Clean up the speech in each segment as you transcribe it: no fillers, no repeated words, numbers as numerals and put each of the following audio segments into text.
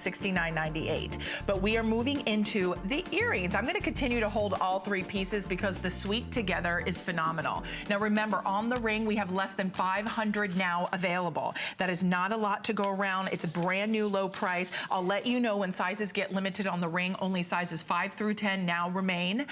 $69.98. But we are moving into the earrings. I'm going to continue to hold all three pieces because the suite together is phenomenal. Now remember, on the ring, we have less than 500 now available. That is not a lot to go around. It's a brand new low price. I'll let you know when sizes get limited on the ring. Only sizes 5 through 10 now remain.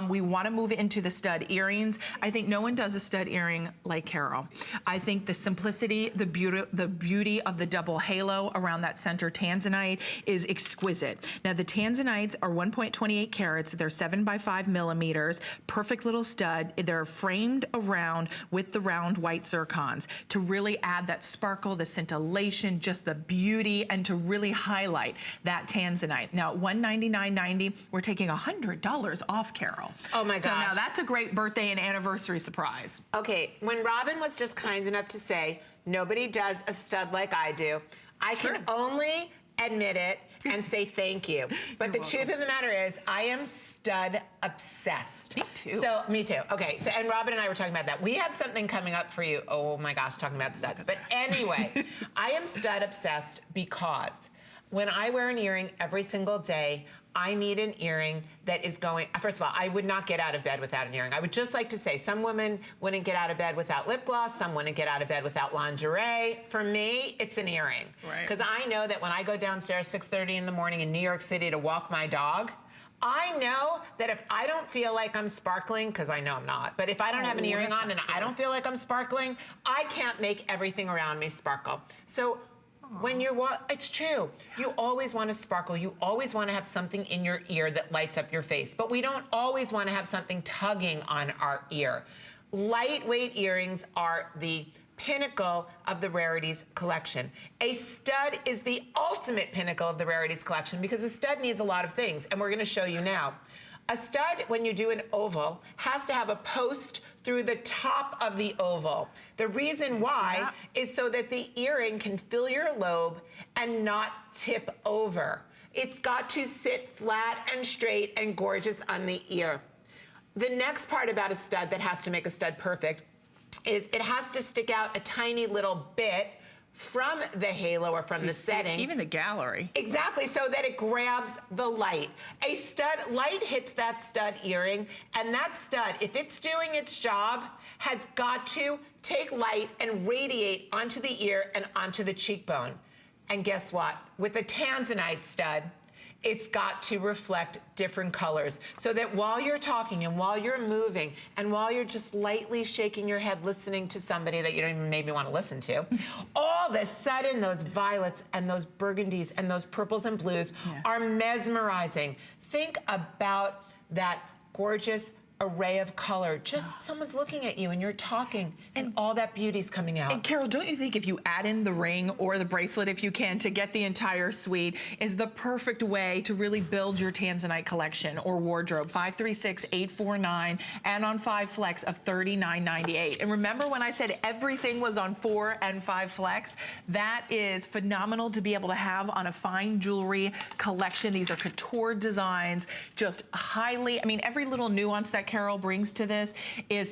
We want to move into the stud earrings. I think no one does a stud earring like Carol. I think the simplicity, the beauty of the double halo around that center Tanzanite is exquisite. Now the Tanzanites are 1.28 carats. They're 7 by 5 millimeters. Perfect little stud. They're framed around with the round white zircons to really add that sparkle, the scintillation, just the beauty, and to really highlight that Tanzanite. Now at $199.90, we're taking $100 off, Carol. Oh my gosh. So now that's a great birthday and anniversary surprise. Okay, when Robin was just kind enough to say, nobody does a stud like I do, I can only admit it and say thank you. But the truth of the matter is, I am stud obsessed. Me too. So, me too. Okay, so, and Robin and I were talking about that. We have something coming up for you. Oh my gosh, talking about studs. But anyway, I am stud obsessed because when I wear an earring every single day, I need an earring that is going, first of all, I would not get out of bed without an earring. I would just like to say, some women wouldn't get out of bed without lip gloss, some wouldn't get out of bed without lingerie. For me, it's an earring. Because I know that when I go downstairs 6:30 in the morning in New York City to walk my dog, I know that if I don't feel like I'm sparkling, because I know I'm not, but if I don't have an earring on and I don't feel like I'm sparkling, I can't make everything around me sparkle. So when you're, it's true. You always want to sparkle. You always want to have something in your ear that lights up your face. But we don't always want to have something tugging on our ear. Lightweight earrings are the pinnacle of the Rarities collection. A stud is the ultimate pinnacle of the Rarities collection because a stud needs a lot of things, and we're going to show you now. A stud, when you do an oval, has to have a post through the top of the oval. The reason why is so that the earring can fill your lobe and not tip over. It's got to sit flat and straight and gorgeous on the ear. The next part about a stud that has to make a stud perfect is it has to stick out a tiny little bit from the halo or from the setting. Even the gallery. Exactly, so that it grabs the light. A stud, light hits that stud earring, and that stud, if it's doing its job, has got to take light and radiate onto the ear and onto the cheekbone. And guess what? With a Tanzanite stud, it's got to reflect different colors so that while you're talking and while you're moving and while you're just lightly shaking your head listening to somebody that you don't even maybe want to listen to, all of a sudden those violets and those burgundies and those purples and blues are mesmerizing. Think about that gorgeous array of color. Just someone's looking at you and you're talking and all that beauty's coming out. And Carol, don't you think if you add in the ring or the bracelet, if you can, to get the entire suite, is the perfect way to really build your Tanzanite collection or wardrobe? 536-849 and on 5 flex of $39.98. And remember when I said everything was on 4 and 5 flex? That is phenomenal to be able to have on a fine jewelry collection. These are couture designs, just highly, I mean, every little nuance that Carol brings to this is